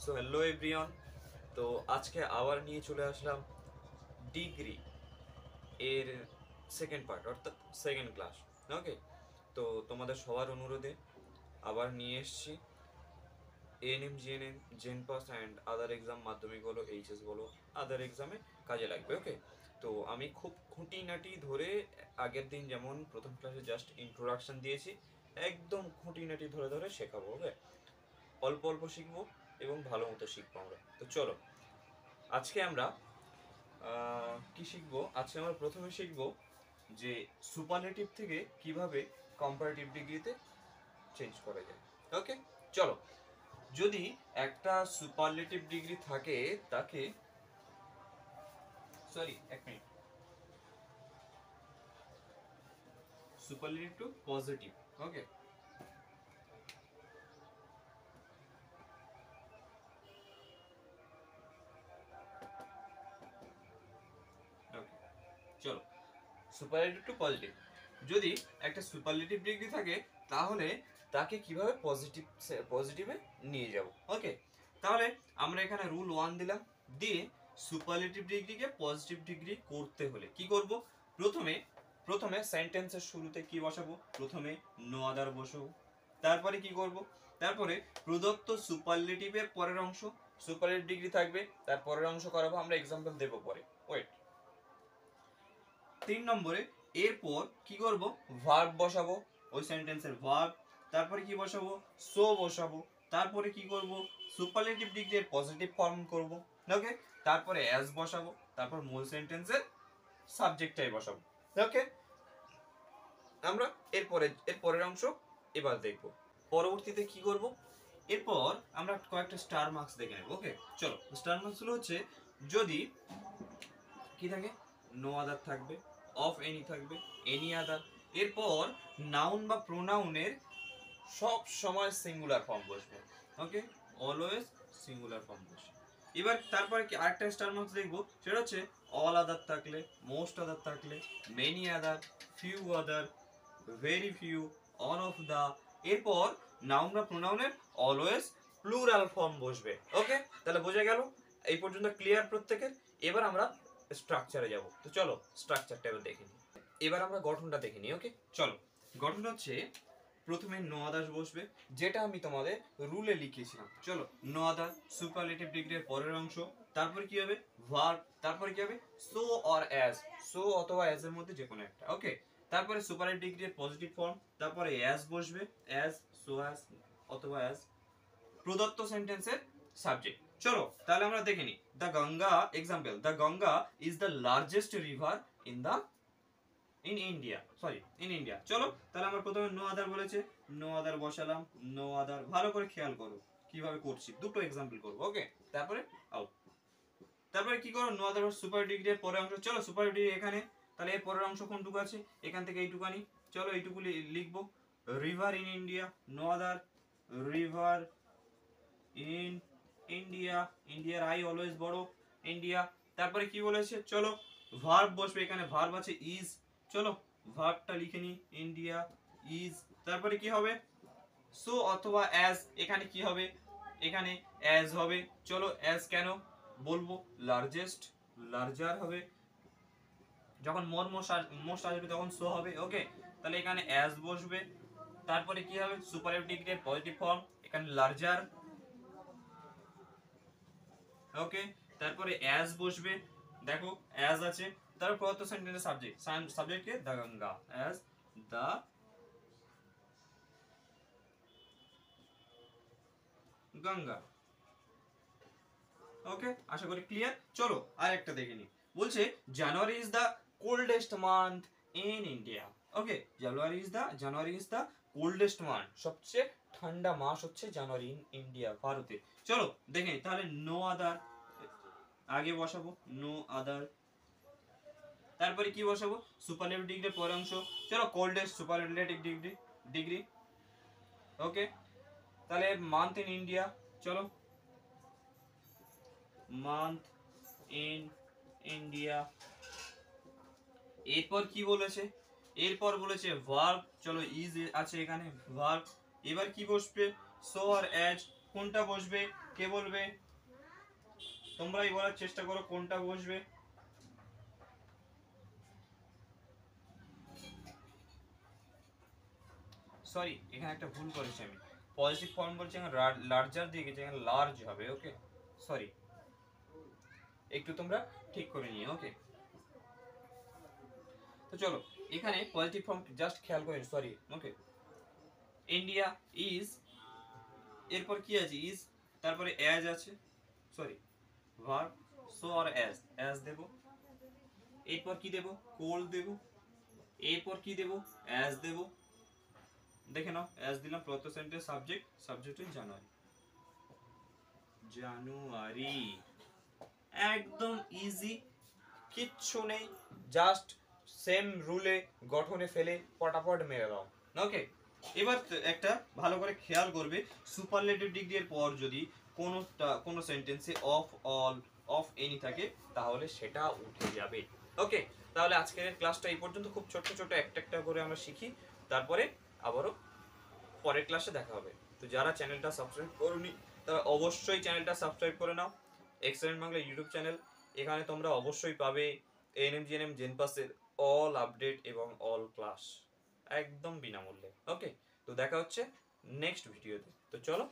So hello everyone, তো আজকে আবার নিয়ে চলে আসলাম ডিগ্রি এর সেকেন্ড পার্ট অর্থাৎ সেকেন্ড ক্লাস। ওকে, তো তোমাদের সবার অনুরোধে আবার নিয়ে এসেছি এএনএম জিএনএম জেন pass and other exam, Madhyamik বলো এইচএস বলো আদার এক্সামে কাজে লাগবে। ওকে, তো আমি খুব খুঁটিনাটি ধরে আগের দিন যেমন প্রথম ক্লাসে জাস্ট ইন্ট্রোডাকশন দিয়েছি, একদম খুঁটিনাটি ধরে ধরে শেখাবো। ওকে, অল্প অল্প শিখবো এবং ভালো মতো শিখবো আমরা। তো চলো আজকে আমরা কি শিখবো। আজকে আমরা প্রথমে শিখবো যে সুপারলেটিভ থেকে কিভাবে কম্পারেটিভ ডিগ্রিতে চেঞ্জ করা যায়। ওকে, চলো। যদি একটা সুপারলেটিভ ডিগ্রি থাকে তাকে, সরি এক minute, superlative to positive. Okay, okay, চলো। সুপারলেটিভ টু পজিটিভ, যদি একটা সুপারলেটিভ ডিগ্রি থাকে তাহলে তাকে কিভাবে পজিটিভে নিয়ে যাব। ওকে, তাহলে আমরা এখানে রুল 1 দিলাম, দিয়ে সুপারলেটিভ ডিগ্রিকে পজিটিভ ডিগ্রি করতে হলে কি করব। প্রথমে প্রথমে সেন্টেন্সের শুরুতে কি বসাবো, প্রথমে নো আদার বসাবো। তারপরে কি করব, তারপরে প্রদত্ত সুপারলেটিভের পরের অংশ, সুপারলেটিভ ডিগ্রি থাকবে তার পরের অংশ করাবো, আমরা এক্সাম্পল দেবো পরে। ওয়েট, 3 নম্বরে এরপর কি করব, ভার্ব বসাবো, ওই সেন্টেন্সের ভার্ব। তারপরে কি বসাবো, সো বসাবো। তারপরে কি করব, সুপারলেটিভ ডিগ্রি এর পজিটিভ ফর্ম করব। ওকে, তারপরে অ্যাজ বসাবো, তারপর মূল সেন্টেন্সের সাবজেক্টটাই বসাবো। ওকে, আমরা এর পরের অংশ এবার দেখব। পরবর্তীতে কি করব, এরপর আমরা কয়েকটা স্টার মার্কস দেখে নেব। ওকে, চলো। স্টার মার্কস গুলো হচ্ছে, যদি কি থাকে, নো আদার থাকবে, অফ এনি থাকবে, এনি আদার। এরপর নাউন বা প্রোনাউনের সব সময় সিঙ্গুলার ফর্ম বসবে। ওকে, অলওয়েজ সিঙ্গুলার ফর্ম বসবে। এবার তারপরে কি আরেকটা স্টার মার্কস দেখবো, সেটা হচ্ছে অল আদার থাকলে, মোস্ট আদার থাকলে, many other, few other, very few, all of the. এরপর নাউন বা প্রোনাউনের অলওয়েজ প্লুরাল ফর্ম বসবে। ওকে, তাহলে বোঝা গেল, এই পর্যন্ত ক্লিয়ার প্রত্যেকের। এবার আমরা স্ট্রাকচারে যাব। তো চলো স্ট্রাকচারটা এবার দেখে নিই। এবার আমরা গঠনটা দেখে নিই। ওকে, চলো। গঠনটা হচ্ছে, প্রথমে নো আদার বসবে, যেটা আমি তোমাদের রুলে লিখেছিলাম। চলো, নো আদার সুপারলেটিভ ডিগ্রির পরের অংশ। তারপর কি হবে, ভার্ব। তারপর কি হবে, সো অর অ্যাজ, সো অথবা অ্যাজ এর মধ্যে যে কোনো একটা। ওকে, তারপরে সুপারলেটিভ ডিগ্রির পজিটিভ ফর্ম, তারপরে অ্যাজ বসবে, অ্যাজ, সো অ্যাজ অথবা অ্যাজ, প্রদত্ত সেন্টেন্সের সাবজেক্ট। চলো তাহলে আমরা দেখে নিই। The Ganga, example, the Ganga is the largest river in India, sorry in India. চলো তাহলে আমরা প্রথমে নো আদার বলেছে, নো আদার বসালাম, নো আদার। ভালো করে খেয়াল করো কিভাবে করছি, দুটো এক্সাম্পল করবো। ওকে, তারপরে আউট। তারপরে কি করো, নো আদার সুপার ডিগ্রি এর পরের অংশ। চলো সুপার ডিগ্রি এখানে, তাহলে এর পরের অংশ কোনটুকু আছে, এখান থেকে এইটুকানি। চলো এইটুকু লিখবো, river in India, no other river in India, ইন্ডিয়ার আই অলওয়েজ বড়, ইন্ডিয়া। তারপরে কি বলেছে, চলো ভার্ব বসবে, এখানে ভার্ব আছে ইজ। চলো ভার্বটা লিখে নি, ইন্ডিয়া ইজ। তারপরে কি হবে, সো অথবা অ্যাজ, এখানে কি হবে, এখানে অ্যাজ হবে। চলো অ্যাজ কেন বলবো, লার্জেস্ট, লার্জার হবে। যখন মোস্ট আসবে তখন সো হবে। ওকে, তাহলে এখানে অ্যাজ বসবে। তারপরে কি হবে, সুপারলেটিভ ডিগ্রির পজিটিভ ফর্ম, এখানে লার্জার। ওকে, তারপরে অ্যাজ বসবে, দেখো অ্যাজ আছে। তারপর কত সেন্টেন্সের সাবজেক্ট, সাবজেক্ট কে, the Ganga, as the Ganga. Okay, আশা করি ক্লিয়ার। চলো আর একটা দেখে নি। বলছে January is the coldest month in India. Okay, January is the coldest month, সবচেয়ে ঠান্ডা মাস হচ্ছে জানুয়ারি ইন ইন্ডিয়া, ভারতে। চলো দেখে নি। তাহলে নো আদার আগে বসাবো, নো আদার। তারপরে কি বসাবো, সুপারলেটিভ ডিগ্রির পরের অংশ। চলো কোল্ডেস্ট সুপারলেটিভ ডিগ্রি। ওকে, তাহলে মান্থ ইন ইন্ডিয়া। চলো মান্থ ইন ইন্ডিয়া। এরপর কি বলেছে, এরপর বলেছে ভার্ব। চলো ইজ আছে এখানে, ভার্ব। এবার কি বসবে, সো আর অ্যাজ। কোনটা বসবে কে বলবে? তোমরাই বলার চেষ্টা করো কোনটা বসবে। সরি, এখানে একটা ভুল করেছি আমি, পজিটিভ ফর্ম বলছি এখানে লার্জার দিয়ে গেছে, এখানে লার্জ হবে। ওকে, সরি, একটু তোমরা ঠিক করে নিও। ওকে, তো চলো এখানে পজিটিভ ফর্ম জাস্ট খেয়াল করে, সরি। ওকে, ইন্ডিয়া ইজ, এরপর কি আছে? ইজ, তারপরে অ্যাজ আছে, সরি, ভার্ব, সো আর অ্যাজ দেব। এরপর কি দেব? কোল্ড দেব। এরপর কি দেব? অ্যাজ দেব। দেখে নাও, অ্যাজ দিলাম, প্রথম সেন্টেন্স সাবজেক্ট, সাবজেক্ট হচ্ছে জানুয়ারি। জানুয়ারি, একদম ইজি, কিচ্ছু নেই, জাস্ট সেম রুলে গঠনে ফেলে পটাপট মেরে দাও। ওকে, এবার একটা ভালো করে খেয়াল করবে, সুপারলেটিভ ডিগ্রি এর পর যদি কোনো সেন্টেন্সে অফ, অল, অফ এনি থাকে তাহলে সেটা উঠে যাবে। ওকে, তাহলে আজকের ক্লাসটা এই পর্যন্ত, খুব ছোট ছোট একটা একটা করে আমরা শিখি, তারপরে আবারও পরের ক্লাসে দেখা হবে। তো যারা চ্যানেলটা সাবস্ক্রাইব করোনি তারা অবশ্যই চ্যানেলটা সাবস্ক্রাইব করে নাও। এক্সেলেন্ট বাংলা ইউটিউব চ্যানেল, এখানে তোমরা অবশ্যই পাবে এএনএম জিএনএম জেনপাসের অল আপডেট এবং অল ক্লাস একদম বিনামূল্যে। ওকে, তো দেখা হচ্ছে নেক্সট ভিডিওতে। তো চলো